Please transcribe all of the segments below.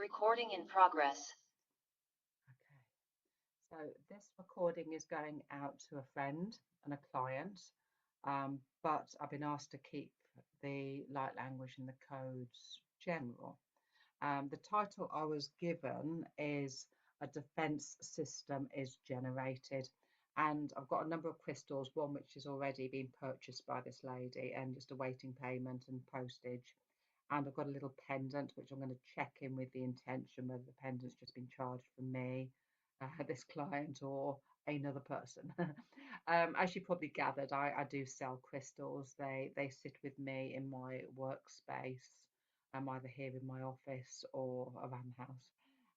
Recording in progress. Okay, so this recording is going out to a friend and a client, but I've been asked to keep the light language and the codes general. The title I was given is A Defense System is Generated. And I've got a number of crystals, one which has already been purchased by this lady and just awaiting payment and postage. And I've got a little pendant, which I'm going to check in with the intention whether the pendant's just been charged for me, this client, or another person. As you probably gathered, I do sell crystals. They sit with me in my workspace. I'm either here in my office or around the house,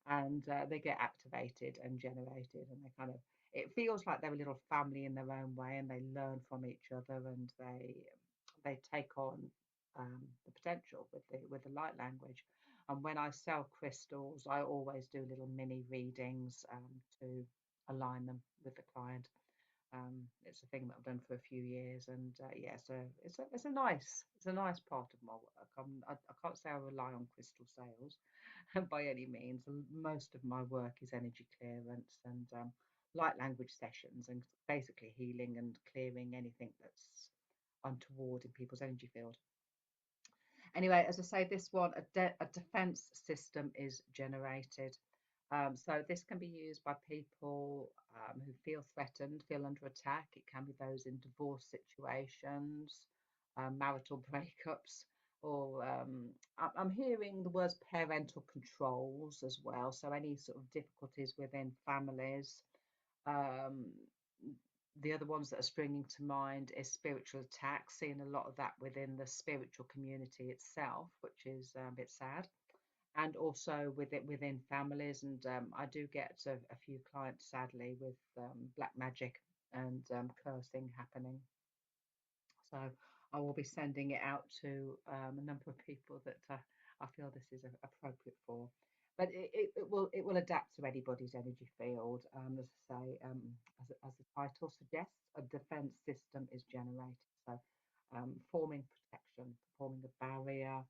and they get activated and generated, and they kind of it feels like they're a little family in their own way, and they learn from each other, and they take on the potential with the light language. And when I sell crystals, I always do little mini readings to align them with the client. It's a thing that I've done for a few years, and yeah, so it's a nice part of my work. I can't say I rely on crystal sales by any means. Most of my work is energy clearance and light language sessions, and basically healing and clearing anything that's untoward in people's energy field. Anyway, as I say, this one, a defense system is generated. So this can be used by people who feel threatened, feel under attack. It can be those in divorce situations, marital breakups, or I'm hearing the words parental controls as well. So any sort of difficulties within families. Um, the other ones that are springing to mind is spiritual attacks, seeing a lot of that within the spiritual community itself, which is a bit sad, and also within families. And I do get a few clients, sadly, with black magic and cursing happening. So I will be sending it out to a number of people that I feel this is appropriate for. But it will adapt to anybody's energy field. As I say, as the title suggests, a defense system is generated. So forming protection, forming a barrier,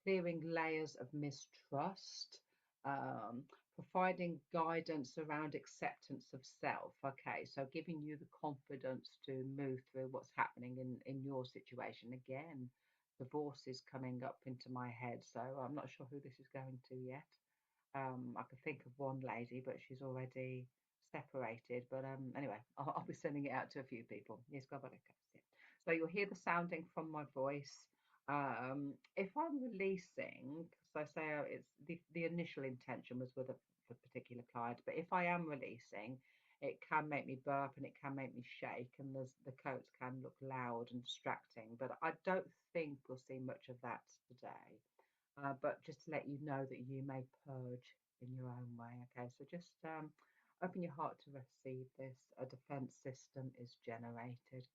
clearing layers of mistrust, um, providing guidance around acceptance of self. Okay, so giving you the confidence to move through what's happening in your situation. Again, divorce is coming up into my head, so I'm not sure who this is going to yet. I could think of one lady, but she's already separated. But anyway, I'll be sending it out to a few people. Yes, so you'll hear the sounding from my voice. If I'm releasing, so say it's the initial intention was with a particular client, but if I am releasing, it can make me burp and it can make me shake, and the coats can look loud and distracting. But I don't think we'll see much of that today. But just to let you know that you may purge in your own way. Okay, so just open your heart to receive this. A defense system is generated.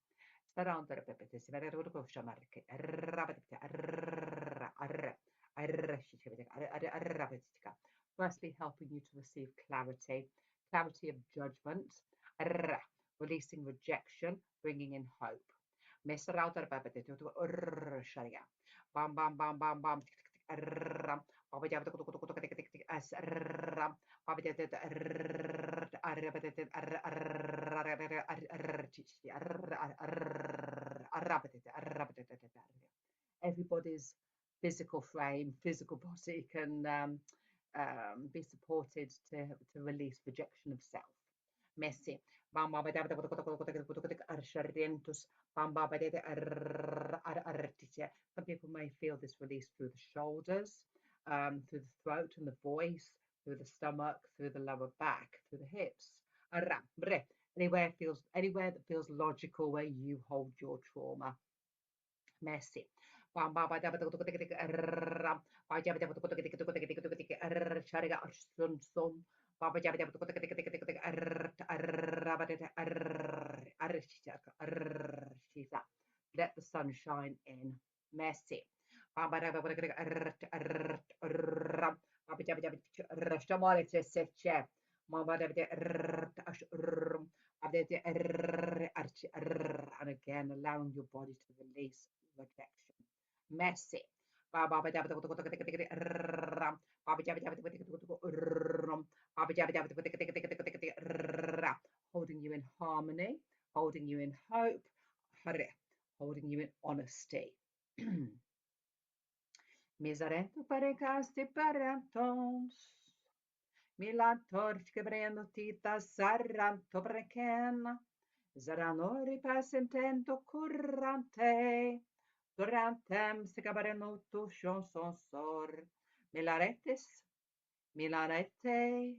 Firstly, helping you to receive clarity, clarity of judgment, releasing rejection, bringing in hope. Bam bam bam bam bam. Everybody's physical frame, physical body can be supported to release rejection of self. Messi. Some people may feel this release through the shoulders, through the throat and the voice, through the stomach, through the lower back, through the hips. Anywhere that feels logical where you hold your trauma. Messi. Let the sun shine in. Messi. And again, allowing your body to release rejection. Messi. holding you in harmony, holding you in hope, holding you in honesty. Miserento parecasti parentons. Milantor quebrando tita saranto brecen. Zaranori passentento currante. Durantem secabareno tu chansonsor. Milaretis, milarete.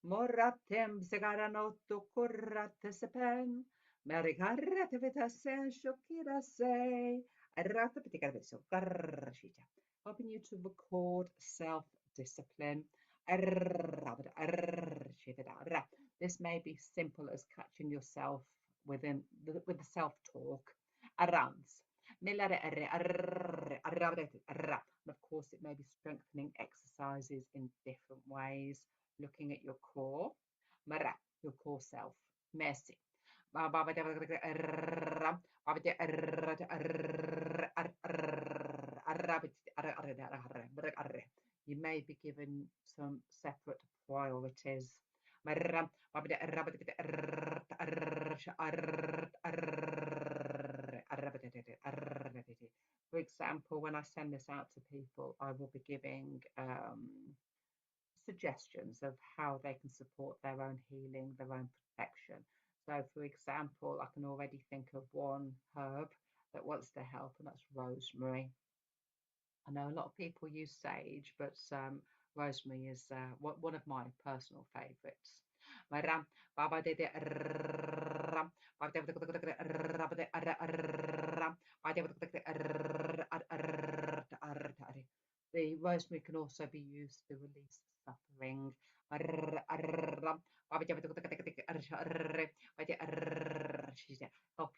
Moratem segaranoto currate sepen. Merigarrete vitasen shokira say. Helping you to record self-discipline. This may be simple as catching yourself with the self-talk. And of course, it may be strengthening exercises in different ways, looking at your core, your core self. Merci. You may be given some separate priorities. For example, when I send this out to people, I will be giving suggestions of how they can support their own healing, their own protection. So, for example, I can already think of one herb that wants to help, and that's rosemary. I know a lot of people use sage, but rosemary is one of my personal favourites. The rosemary can also be used to release suffering. Help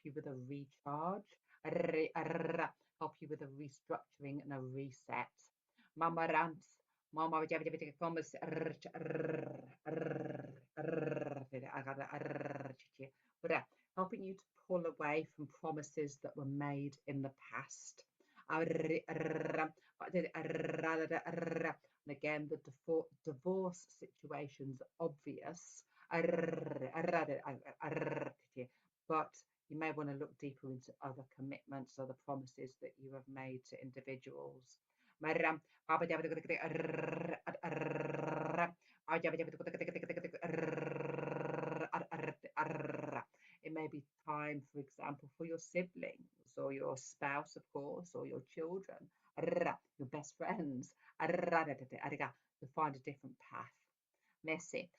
you with a recharge. Help you with a restructuring and a reset. Mamarant. Mama helping you to pull away from promises that were made in the past. And again, the divorce situation's obvious, but you may want to look deeper into other commitments, other promises that you have made to individuals. It may be time, for example, for your siblings or your spouse, of course, or your children, your best friends, to find a different path. Messi.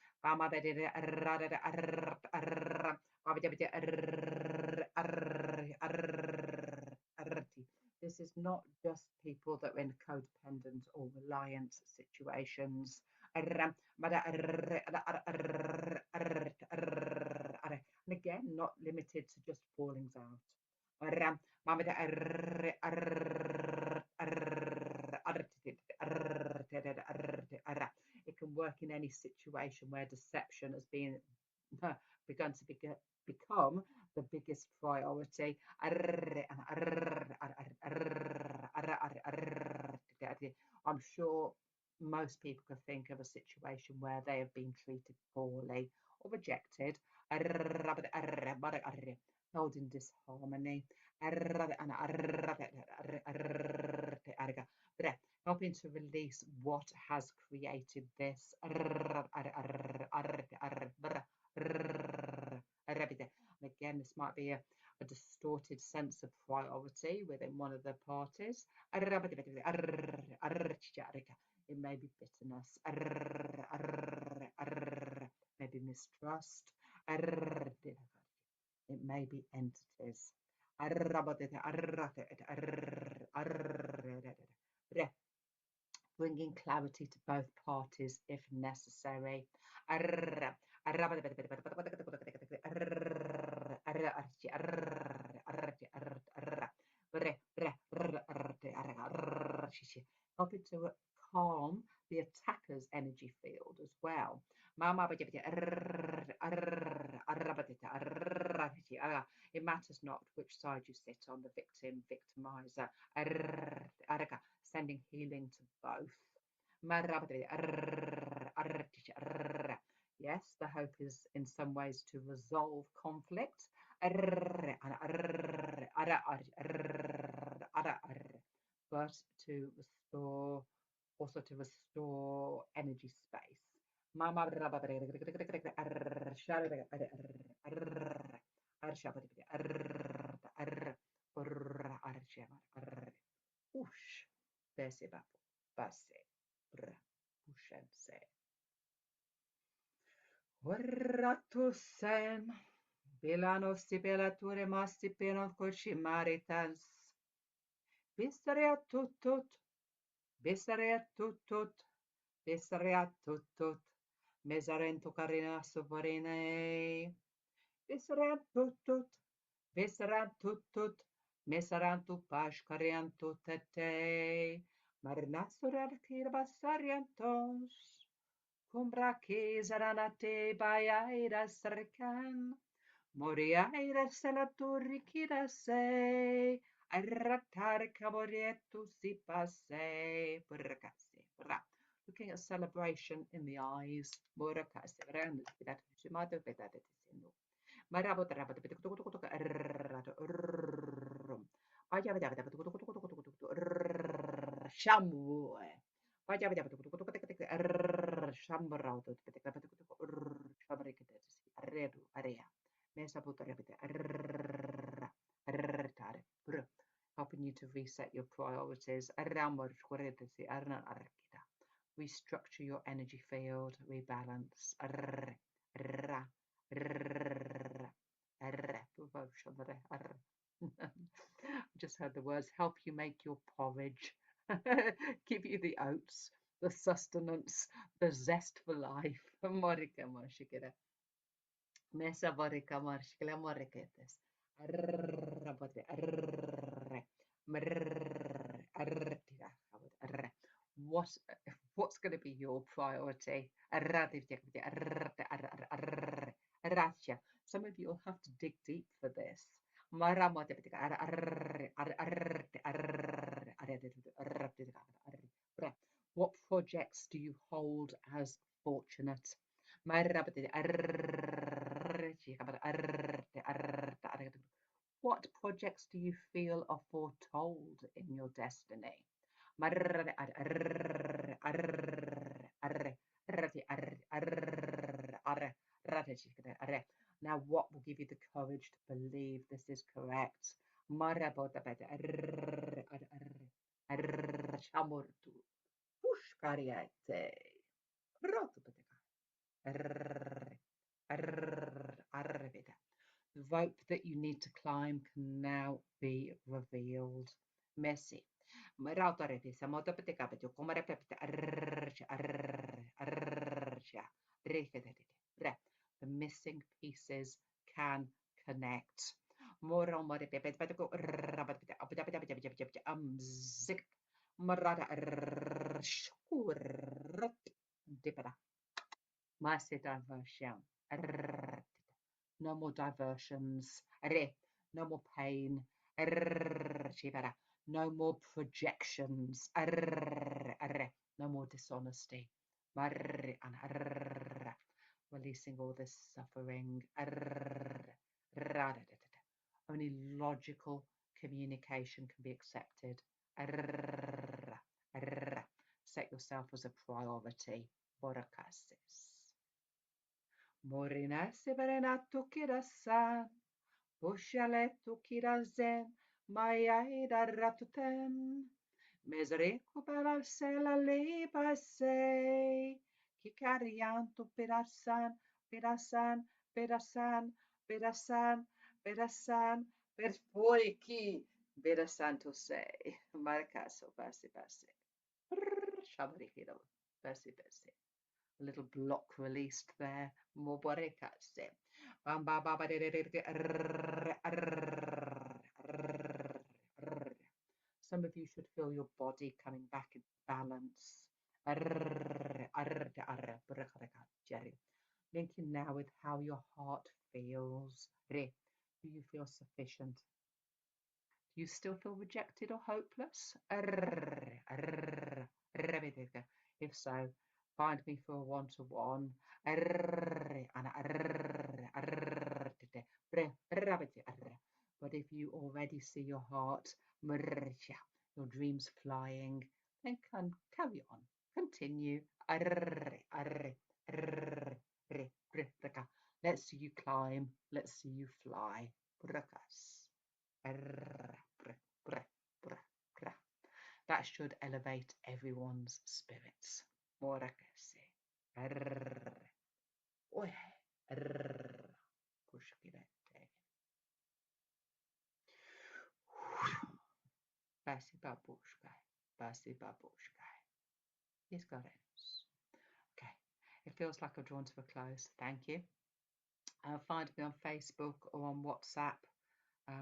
This is not just people that are in codependent or reliant situations. And again, not limited to just fallings out. It can work in any situation where deception has been begun to become the biggest priority. I'm sure most people can think of a situation where they have been treated poorly or rejected, held in disharmony, helping to release what has created this. And again, this might be a distorted sense of priority within one of the parties. It may be bitterness, maybe mistrust, it may be entities. Bringing clarity to both parties if necessary. Helping to calm the attacker's energy field as well. It matters not which side you sit on, the victim, victimizer, sending healing to both. Yes, the hope is in some ways to resolve conflict, but to restore, also to restore energy space. Ush, bese bapo, base, ushense. Orratusen, bilano sibelature massipeno cochimaritans. Bisarea tutut, bisarea tutut, bisarea tutut, mesarento carina suborine. Bisarea tutut, bisarea tutut, mesarantu pashkariantu tete. Marinasurar kirbasariantos. Cumbra que zaranate bayaira sarkan. Moriaira salaturikira se. Arratar caboretu si passe. Burracase. Looking at celebration in the eyes. Burracase. Around the Shimado Bedatisino. Marabo Rabata Shamu. Shambrauto, Redu, Area, Mesa Butarabita, helping you to reset your priorities. Restructure your energy field, rebalance. Just heard the words help you make your porridge, give you the oats, the sustenance, the zest for life. Morika marshikira. Mesa morika marshikila moriketes. What what's going to be your priority? Some of you will have to dig deep for this. What projects do you hold as fortunate? What projects do you feel are foretold in your destiny? Now, what will give you the courage to believe this is correct? The rope that you need to climb can now be revealed. Messi. The missing pieces can connect. Mercy diversion. No more diversions. No more pain. No more projections. No more dishonesty. Releasing all this suffering. Only logical communication can be accepted. Set yourself as a priority. Borakasis. Morinase berenato kirasan. Bushaletto kirazen. Mayaida ratuten. Mesreco parasela leba sei. Kikarianto perasan, perasan, perasan, perasan, perasan, per fuori chi verasanto sei. Marcaso, passi, passi. Shabarikiro, passi, passi. A little block released there. Moborekase. Some of you should feel your body coming back into balance. Linking now with how your heart feels. Do you feel sufficient? Do you still feel rejected or hopeless? If so, find me for a one-to-one. But if you already see your heart, your dreams flying, then carry on. Continue. Let's see you climb. Let's see you fly. That should elevate everyone's spirits. Pasi babushkai, pasi babushkai. Okay, it feels like I've drawn to a close. Thank you. Find me on Facebook or on WhatsApp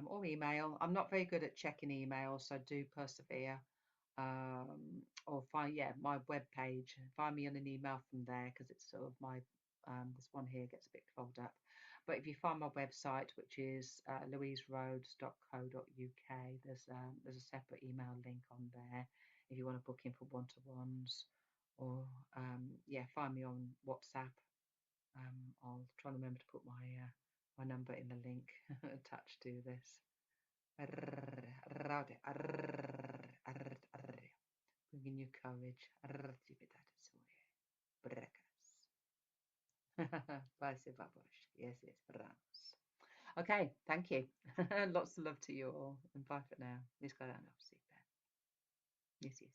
or email. I'm not very good at checking emails, so do persevere. Or find my web page. Find me on an email from there because it's sort of my this one here gets a bit clogged up. But if you find my website, which is louiserhodes.co.uk, there's a separate email link on there if you want to book in for one-to-ones, or find me on WhatsApp. I'll try and remember to put my number in the link attached to this. Bringing you courage. Yes, okay, thank you. Lots of love to you all, and bye for now. Yes, yes.